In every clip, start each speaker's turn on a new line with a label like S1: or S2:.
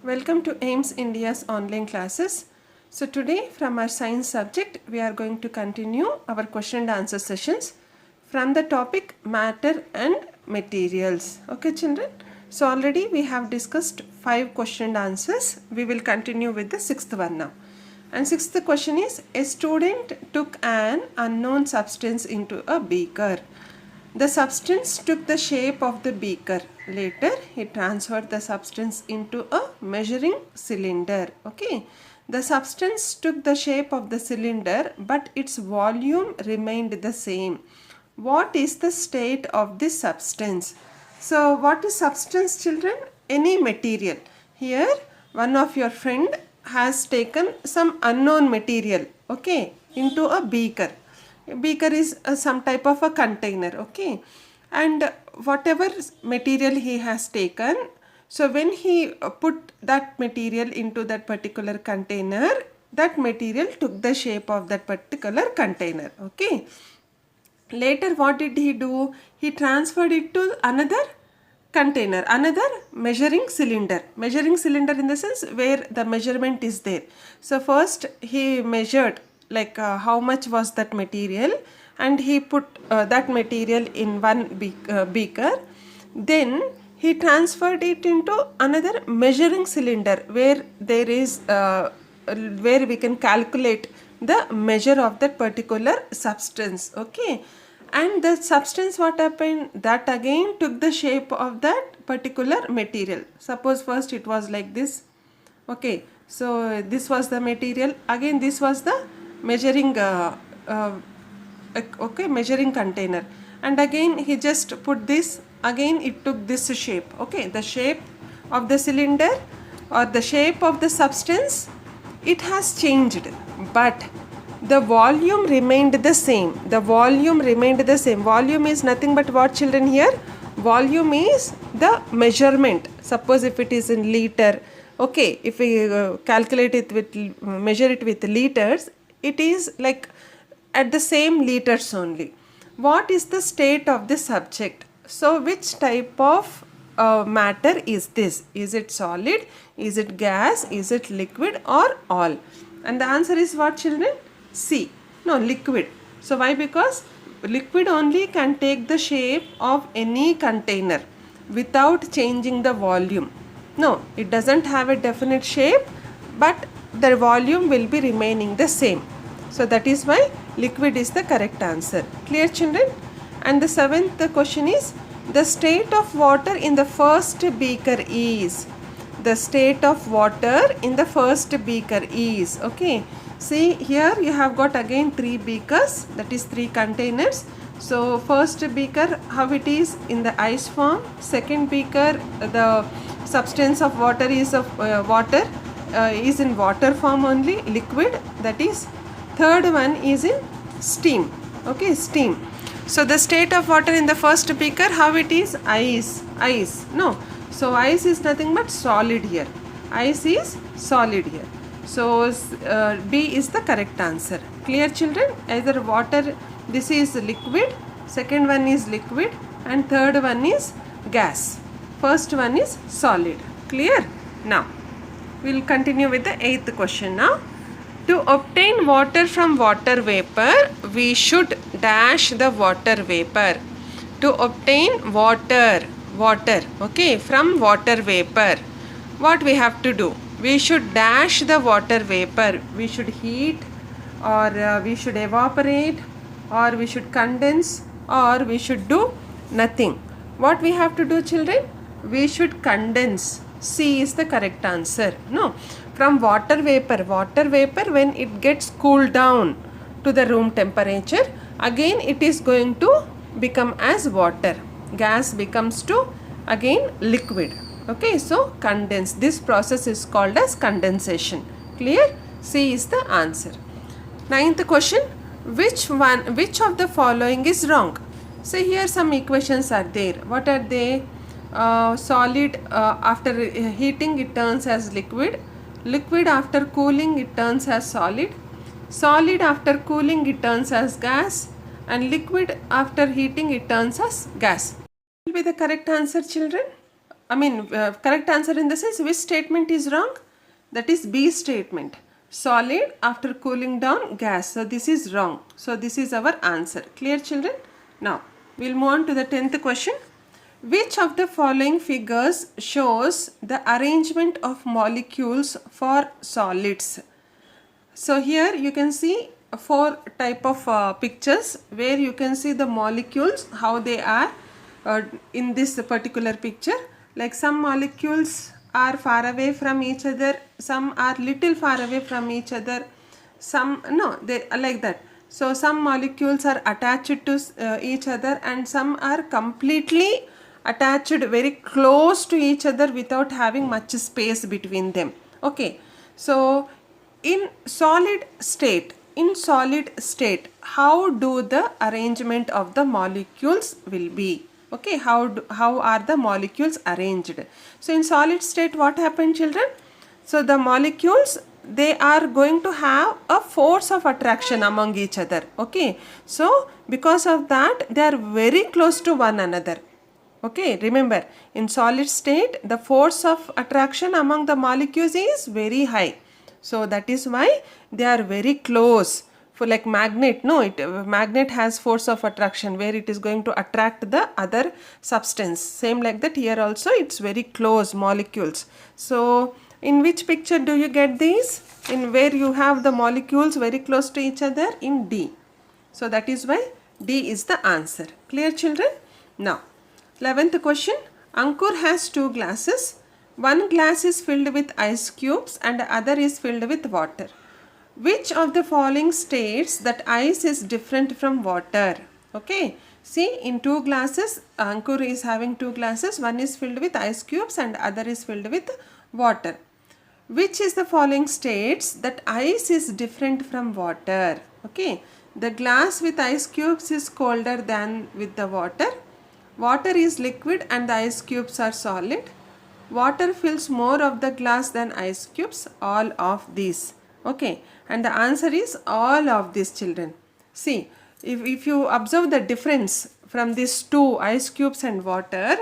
S1: Welcome to AIMS India's online classes. So today from our science subject we are going to continue our question and answer sessions from the topic matter and materials. Okay children. So already we have discussed 5 question and answers. We will continue with the 6th one now. And 6th question is, a student took an unknown substance into a beaker. The substance took the shape of the beaker. Later, he transferred the substance into a measuring cylinder. Okay. The substance took the shape of the cylinder, but its volume remained the same. What is the state of this substance? So, what is substance, children? Any material. Here, one of your friend has taken some unknown material, okay, into a beaker. A beaker is some type of a container, okay, and whatever material he has taken, so when he put that material into that particular container, that material took the shape of that particular container, okay. Later what did he do? He transferred it to another container, another measuring cylinder in the sense where the measurement is there. So first he measured like how much was that material, and he put that material in one beaker. Then he transferred it into another measuring cylinder where there is where we can calculate the measure of that particular substance, okay. And the substance, what happened, that again took the shape of that particular material. Suppose first it was like this, okay, so this was the material, again this was the measuring measuring container, and again he just put this, again it took this shape, okay. The shape of the cylinder or the shape of the substance, it has changed, but the volume remained the same. The volume remained the same. Volume is nothing but what, children, here? Volume is the measurement. Suppose if it is in liter, okay, if we calculate it with, measure it with liters, it is like at the same liters only. What is the state of the subject? So which type of matter is this? Is it solid? Is it gas? Is it liquid, or all? And the answer is what, children? C. No, liquid. So why? Because liquid only can take the shape of any container without changing the volume. No, it doesn't have a definite shape, but the volume will be remaining the same. So that is why liquid is the correct answer. Clear, children? And the 7th question is, the state of water in the first beaker is. The state of water in the first beaker is, okay. See here you have got again 3 beakers, that is 3 containers. So first beaker, how it is in the ice form. Second beaker, the substance of water is of is in water form only, liquid, that is. Third one is in steam, okay, steam. So the state of water in the first beaker, how it is? Ice. No, so ice is nothing but solid here. Ice is solid here. So B is the correct answer. Clear, children? Either water, this is liquid, second one is liquid, and third one is gas. First one is solid. Clear? Now we will continue with the 8th question now. To obtain water from water vapor, we should dash the water vapor. To obtain water, okay, from water vapor, what we have to do? We should dash the water vapor. We should heat, or we should evaporate, or we should condense, or we should do nothing. What we have to do, children? We should condense. C is the correct answer. No, from water vapor when it gets cooled down to the room temperature, again it is going to become as water. Gas becomes to again liquid. Okay, so condense. This process is called as condensation. Clear? C is the answer. 9th question. Which of the following is wrong? So here some equations are there. What are they? Solid after heating it turns as liquid. Liquid after cooling it turns as solid. Solid after cooling it turns as gas. And liquid after heating it turns as gas. What will be the correct answer, children? correct answer in the sense which statement is wrong? That is B statement. Solid after cooling down gas. So this is wrong. So this is our answer. Clear, children? Now we'll move on to the 10th question. Which of the following figures shows the arrangement of molecules for solids? So here you can see 4 type of pictures where you can see the molecules, how they are in this particular picture. Like some molecules are far away from each other, some are little far away from each other, some no, they are like that. So some molecules are attached to each other and some are completely attached very close to each other without having much space between them. Okay, so in solid state, how do the arrangement of the molecules will be? Okay, how are the molecules arranged? So in solid state, what happened, children? So the molecules, they are going to have a force of attraction among each other. Okay, so because of that, they are very close to one another. Okay, remember, in solid state, the force of attraction among the molecules is very high. So that is why they are very close. For like magnet, no, magnet has force of attraction where it is going to attract the other substance. Same like that here also, it's very close molecules. So in which picture do you get these? In where you have the molecules very close to each other? In D. So that is why D is the answer. Clear, children? Now 11th question. Ankur has 2 glasses. One glass is filled with ice cubes and the other is filled with water. Which of the following states that ice is different from water? Okay, see, in 2 glasses, Ankur is having 2 glasses. One is filled with ice cubes and other is filled with water. Which is the following states that ice is different from water? Okay, the glass with ice cubes is colder than with the water. Water is liquid and the ice cubes are solid. Water fills more of the glass than ice cubes. All of these. Okay, and the answer is all of these, children. See, if you observe the difference from these 2, ice cubes and water,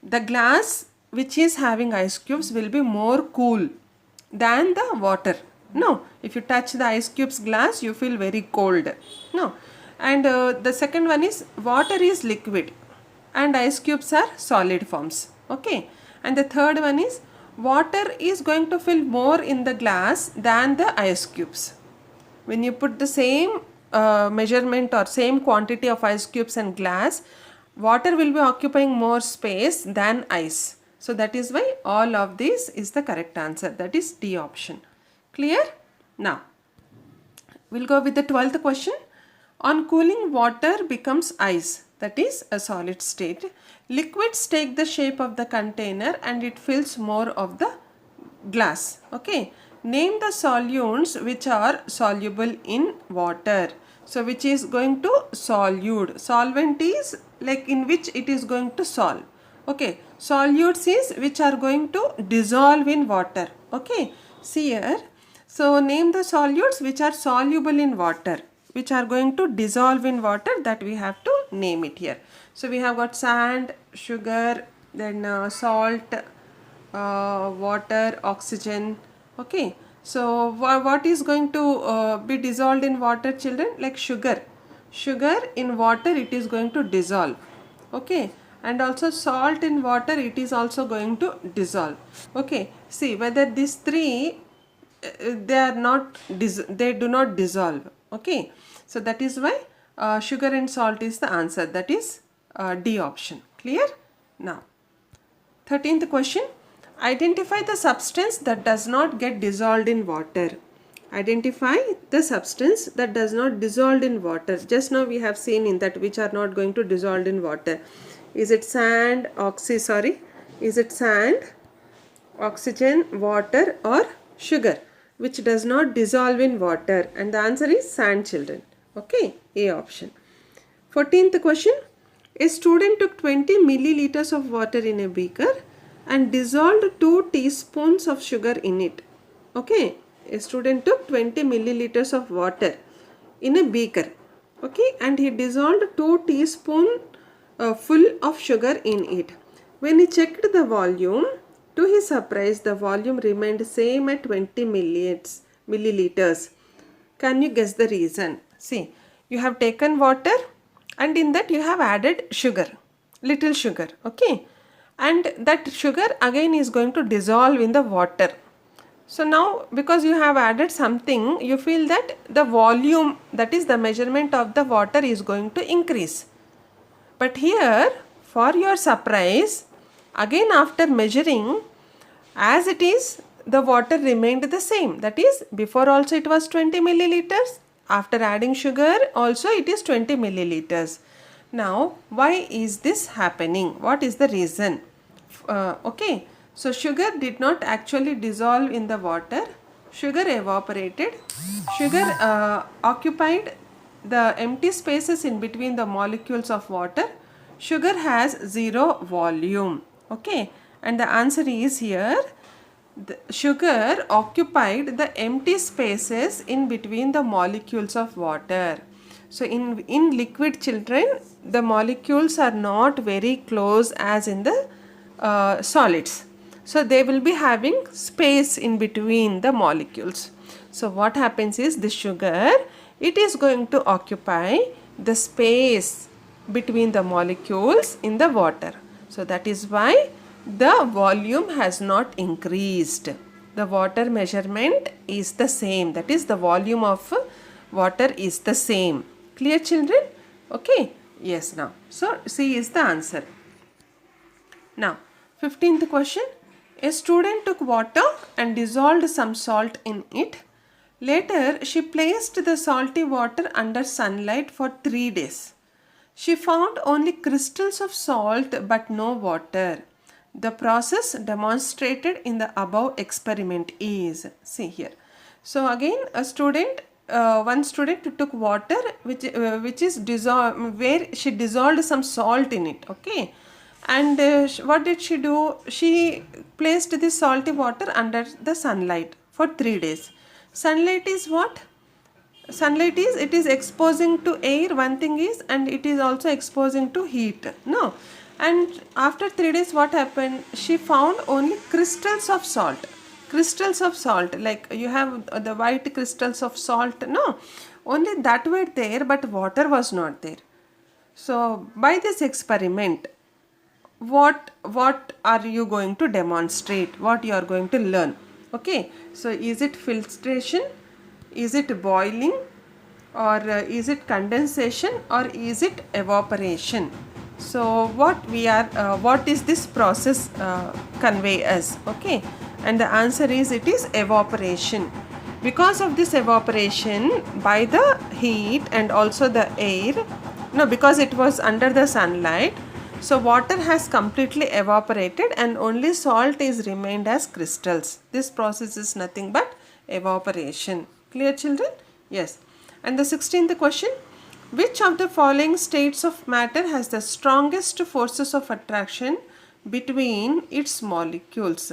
S1: the glass which is having ice cubes will be more cool than the water. No, if you touch the ice cubes glass, you feel very cold. No, and the second one is water is liquid and ice cubes are solid forms. Okay, and the third one is water is going to fill more in the glass than the ice cubes. When you put the same measurement or same quantity of ice cubes and glass, water will be occupying more space than ice. So that is why all of this is the correct answer. That is D option. Clear? Now, we'll go with the 12th question. On cooling, water becomes ice. That is a solid state. Liquids take the shape of the container and it fills more of the glass. Okay. Name the solutes which are soluble in water. So which is going to solute. Solvent is like in which it is going to solve. Okay. Solutes is which are going to dissolve in water. Okay. See here. So name the solutes which are soluble in water, which are going to dissolve in water, that we have to name it here. So we have got sand, sugar, then salt, water, oxygen. Okay. So what is going to be dissolved in water, children? Like sugar. Sugar in water, it is going to dissolve. Okay. And also salt in water, it is also going to dissolve. Okay. See whether these 3 they do not dissolve. Okay. So that is why sugar and salt is the answer. That is D option. Clear? Now, 13th question. Identify the substance that does not get dissolved in water. Identify the substance that does not dissolve in water. Just now we have seen in that which are not going to dissolve in water. Is it sand, is it sand, oxygen, water, or sugar, which does not dissolve in water? And the answer is sand, children. Okay, A option. 14th question. A student took 20 milliliters of water in a beaker and dissolved 2 teaspoons of sugar in it. Okay, a student took 20 milliliters of water in a beaker. Okay, and he dissolved 2 teaspoons full of sugar in it. When he checked the volume, to his surprise, the volume remained same at 20 milliliters. Can you guess the reason? See, you have taken water and in that you have added sugar, little sugar, okay? And that sugar again is going to dissolve in the water. So now because you have added something, you feel that the volume, that is the measurement of the water, is going to increase. But here, for your surprise, again after measuring, as it is, the water remained the same. That is, before also it was 20 milliliters. After adding sugar, also it is 20 milliliters. Now, why is this happening? What is the reason? Okay, so sugar did not actually dissolve in the water. Sugar evaporated. Sugar occupied the empty spaces in between the molecules of water. Sugar has zero volume. Okay, and the answer is here. The sugar occupied the empty spaces in between the molecules of water. So in liquid, children, the molecules are not very close as in the solids. So they will be having space in between the molecules. So what happens is the sugar, it is going to occupy the space between the molecules in the water. So that is why the volume has not increased. The water measurement is the same. That is, the volume of water is the same. Clear, children? Okay. Yes, now. So C is the answer. Now, 15th question. A student took water and dissolved some salt in it. Later, she placed the salty water under sunlight for 3 days. She found only crystals of salt but no water. The process demonstrated in the above experiment is, see here. So again, one student took water which is dissolved, where she dissolved some salt in it, okay? And what did she do? She placed this salty water under the sunlight for 3 days. Sunlight is what? Sunlight is, it is exposing to air, one thing is, and it is also exposing to heat. No. And after 3 days, what happened? She found only crystals of salt. Crystals of salt, like you have the white crystals of salt. No. Only that were there, but water was not there. So by this experiment, what are you going to demonstrate? What you are going to learn? Okay. So is it filtration? Is it boiling, or is it condensation, or is it evaporation? So what is this process convey us? Okay, and the answer is it is evaporation. Because of this evaporation, by the heat and also the air, no, because it was under the sunlight, so water has completely evaporated and only salt is remained as crystals. This process is nothing but evaporation. Clear, children? Yes. And the 16th question. Which of the following states of matter has the strongest forces of attraction between its molecules?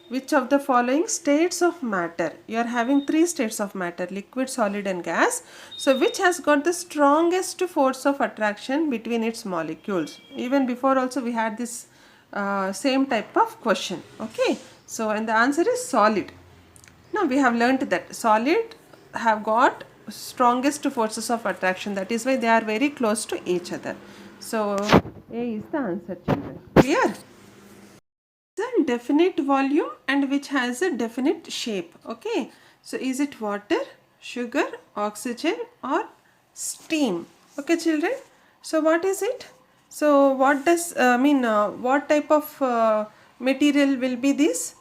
S1: Which of the following states of matter? You are having 3 states of matter: liquid, solid and gas. So which has got the strongest force of attraction between its molecules? Even before also we had this same type of question. Okay. So and the answer is solid. Now we have learnt that solid have got strongest forces of attraction. That is why they are very close to each other. So A is the answer, children. Clear? The definite volume and which has a definite shape. Okay. So is it water, sugar, oxygen or steam? Okay, children. So what is it? So what does what type of material will be this?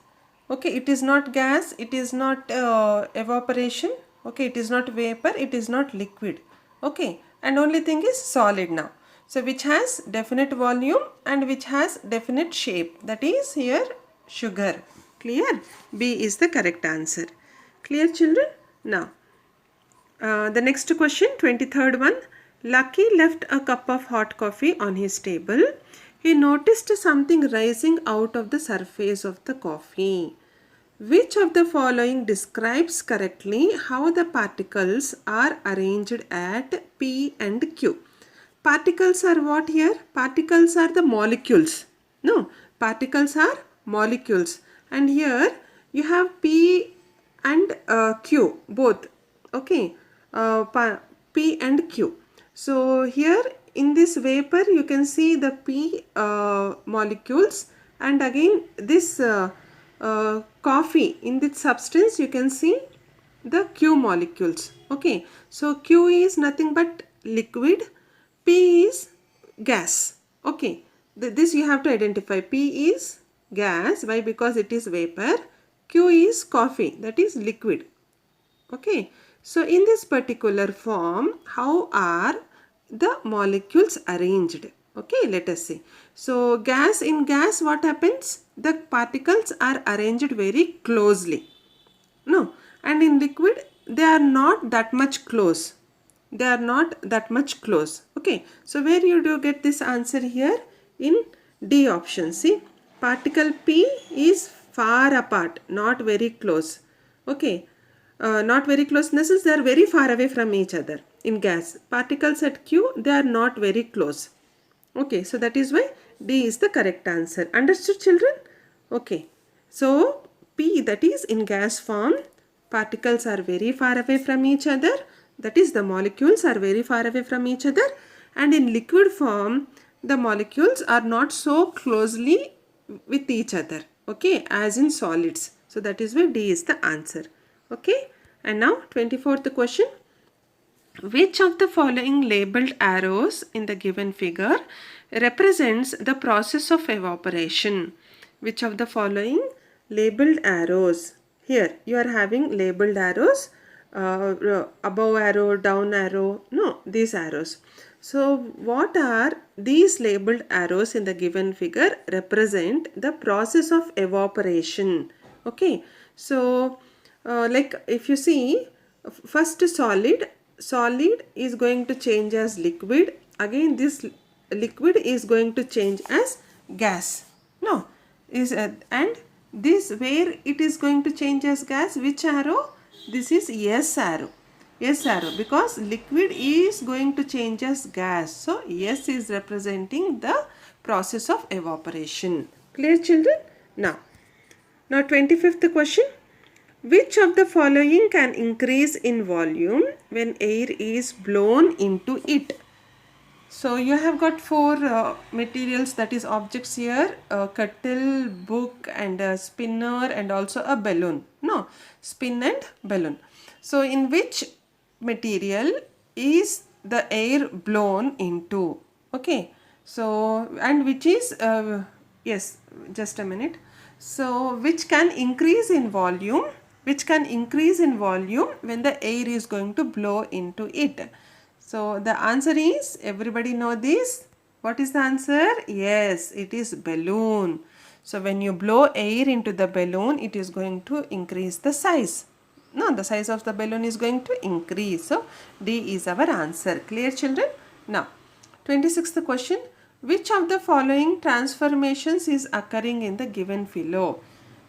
S1: Okay, it is not gas, it is not evaporation, okay, it is not vapor, it is not liquid, okay, and only thing is solid now. So which has definite volume and which has definite shape, that is here sugar. Clear? B is the correct answer. Clear, children? Now the next question, 23rd one. Lucky left a cup of hot coffee on his table. He noticed something rising out of the surface of the coffee. Which of the following describes correctly how the particles are arranged at P and Q? Particles are what here? Particles are the molecules. No, particles are molecules, and here you have P and Q both, okay, P and Q. So here in this vapor you can see the P molecules, and again this coffee, in this substance you can see the Q molecules, okay. So Q is nothing but liquid, P is gas, okay. This you have to identify. P is gas. Why? Because it is vapor. Q is coffee, that is liquid, okay. So in this particular form, how are the molecules arranged? Okay, let us see. So in gas what happens? The particles are arranged very closely. No, and in liquid they are not that much close. They are not that much close. Okay, so where you do get this answer? Here in D option. See, particle P is far apart, not very close. Okay, not very close in the sense they are very far away from each other in gas. Particles at Q, they are not very close. Okay, so that is why D is the correct answer. Understood, children? Okay, so P, that is in gas form, particles are very far away from each other, that is the molecules are very far away from each other, and in liquid form the molecules are not so closely with each other, okay, as in solids. So that is why D is the answer. Okay, and now 24th question. Which of the following labeled arrows in the given figure represents the process of evaporation? Which of the following labeled arrows? Here you are having labeled arrows, above arrow, down arrow, no, these arrows. So what are these labeled arrows in the given figure represent the process of evaporation? Okay, so like if you see, first solid is going to change as liquid, again this liquid is going to change as gas, no, is and this where it is going to change as gas, which arrow? This is yes arrow, yes arrow, because liquid is going to change as gas, so yes is representing the process of evaporation. Clear, children? Now 25th question. Which of the following can increase in volume when air is blown into it? So you have got four materials, that is objects here, a kettle, book, and a spinner, and also a balloon. No, spin and balloon. So in which material is the air blown into? Okay, so and which is yes, just a minute. So which can increase in volume? Which can increase in volume when the air is going to blow into it? So the answer is, everybody know this? What is the answer? Yes, it is balloon. So when you blow air into the balloon, it is going to increase the size. No, the size of the balloon is going to increase. So D is our answer. Clear, children? Now 26th question. Which of the following transformations is occurring in the given below?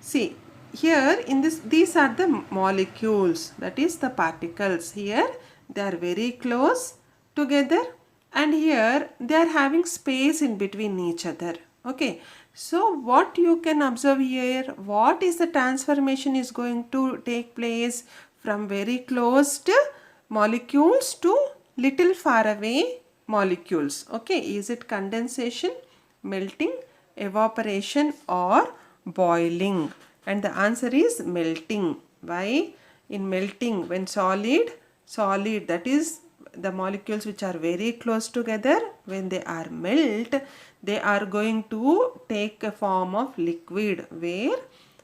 S1: See, here in this, these are the molecules, that is the particles. Here they are very close together, and here they are having space in between each other. Okay, so what you can observe here, what is the transformation is going to take place from very close molecules to little far away molecules. Okay, is it condensation, melting, evaporation, or boiling? And the answer is melting. Why? In melting, when solid, that is the molecules which are very close together, when they are melt, they are going to take a form of liquid where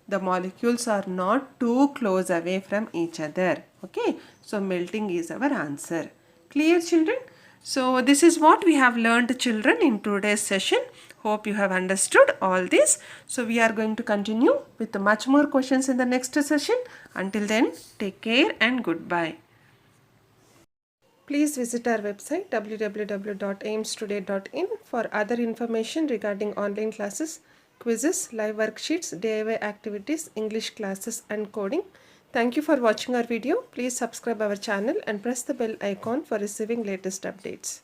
S1: the molecules are not too close away from each other. Okay, so melting is our answer. Clear, children? So this is what we have learned, children, in today's session. Hope you have understood all this. So we are going to continue with much more questions in the next session. Until then, take care and goodbye. Please visit our website www.aimstoday.in for other information regarding online classes, quizzes, live worksheets, DIY activities, English classes, and coding. Thank you for watching our video. Please subscribe our channel and press the bell icon for receiving latest updates.